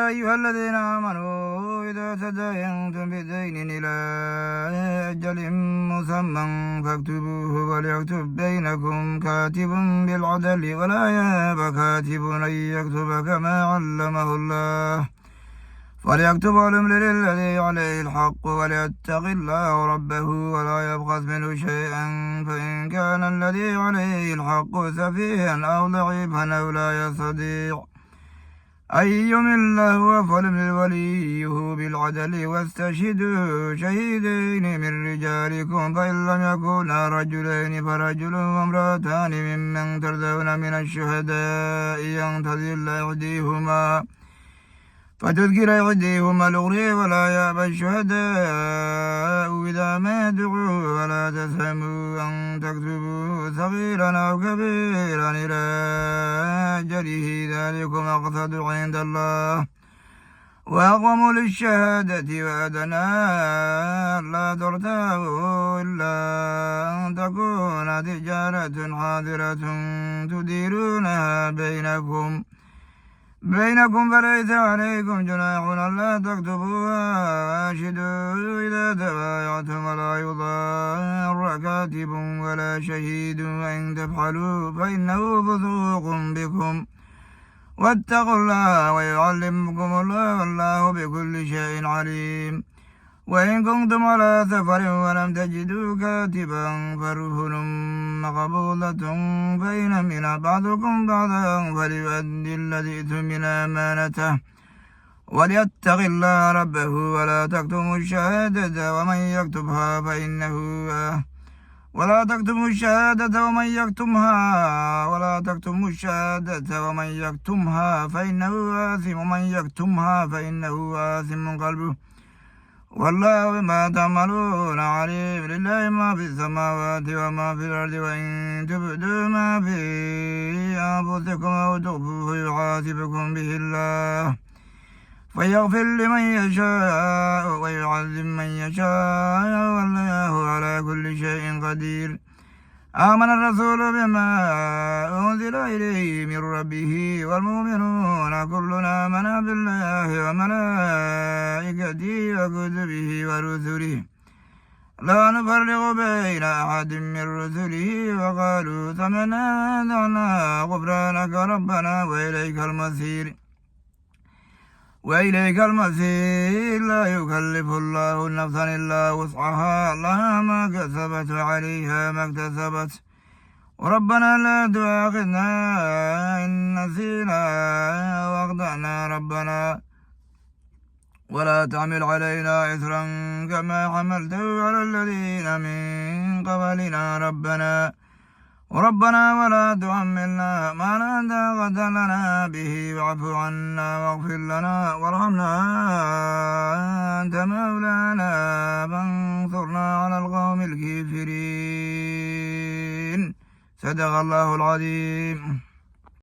أيها الذين آمنوا إذا تداينتم بدين إلى أجل مسمى فاكتبوه وليكتب بينكم كاتب بالعدل ولا يأب كاتب أن يكتب كما علمه الله فليكتب وليملل الذي عليه الحق وليتق الله ربه ولا يبخس منه شيئا فإن كان الذي عليه الحق سفيها أو ضعيفا أو لا يستطيع أن يمل هو فليملل وليه بالعدل واستشهدوا شهيدين من رجالكم فإن لم يكونا رجلين فرجل وامرأتان ممن ترضون من الشهداء أن تضل إحداهما فتذكر إحداهما الأخرى ولا يأبى الشهداء إذا ما دعوا ولا تسهموا أن تكتبوا صغيرا أو كبيرا إلى أجله ذلكم أقسط عند الله وأقوم للشهادة وأدنى لا ترتابوا إلا أن تكون تجارة حاضرة تديرونها بينكم فليس عليكم جناح ألا تكتبوها وأشهدوا إذا تبايعتم ولا يضار كاتب ولا شهيد وإن تفعلوا فإنه فسوق بكم واتقوا الله ويعلمكم الله والله بكل شيء عليم وإن كنتم على سفر ولم تجدوا كاتبا فرهن مقبوضة فإن من بعضكم بعضا فليؤدي الذي اؤتمن أمانته وليتق الله ربه ولا تكتموا الشهادة ومن يكتبها فإنه ولا تكتموا الشهادة ومن يكتمها فإنه آثم ومن يكتمها فإنه آثم قلبه والله بما تعملون عليم لله ما في السماوات وما في الأرض وإن تبدوا ما في أنفسكم أو تخفوه يحاسبكم به الله فيغفر لمن يشاء ويعذب من يشاء والله على كل شيء قدير آمن الرسول بما أنزل إليه من ربه والمؤمنون كلنا آمن بالله وملائكته وكتبه ورسله لا نفرق بين أحد من رسله وقالوا سمعنا وأطعنا غفرانك ربنا وإليك المصير لا يكلف الله نفسا إلا وسعها لها ما كسبت وعليها ما اكتسبت وربنا لا تؤاخذنا إن نسينا وأخطأنا ربنا ولا تحمل علينا إثرا كما حملته على الذين من قبلنا ربنا ولا تحملنا ما لا طاقة لنا به واعف عنا واغفر لنا وارحمنا أنت مولانا فانصرنا على القوم الكافرين صدق الله العظيم.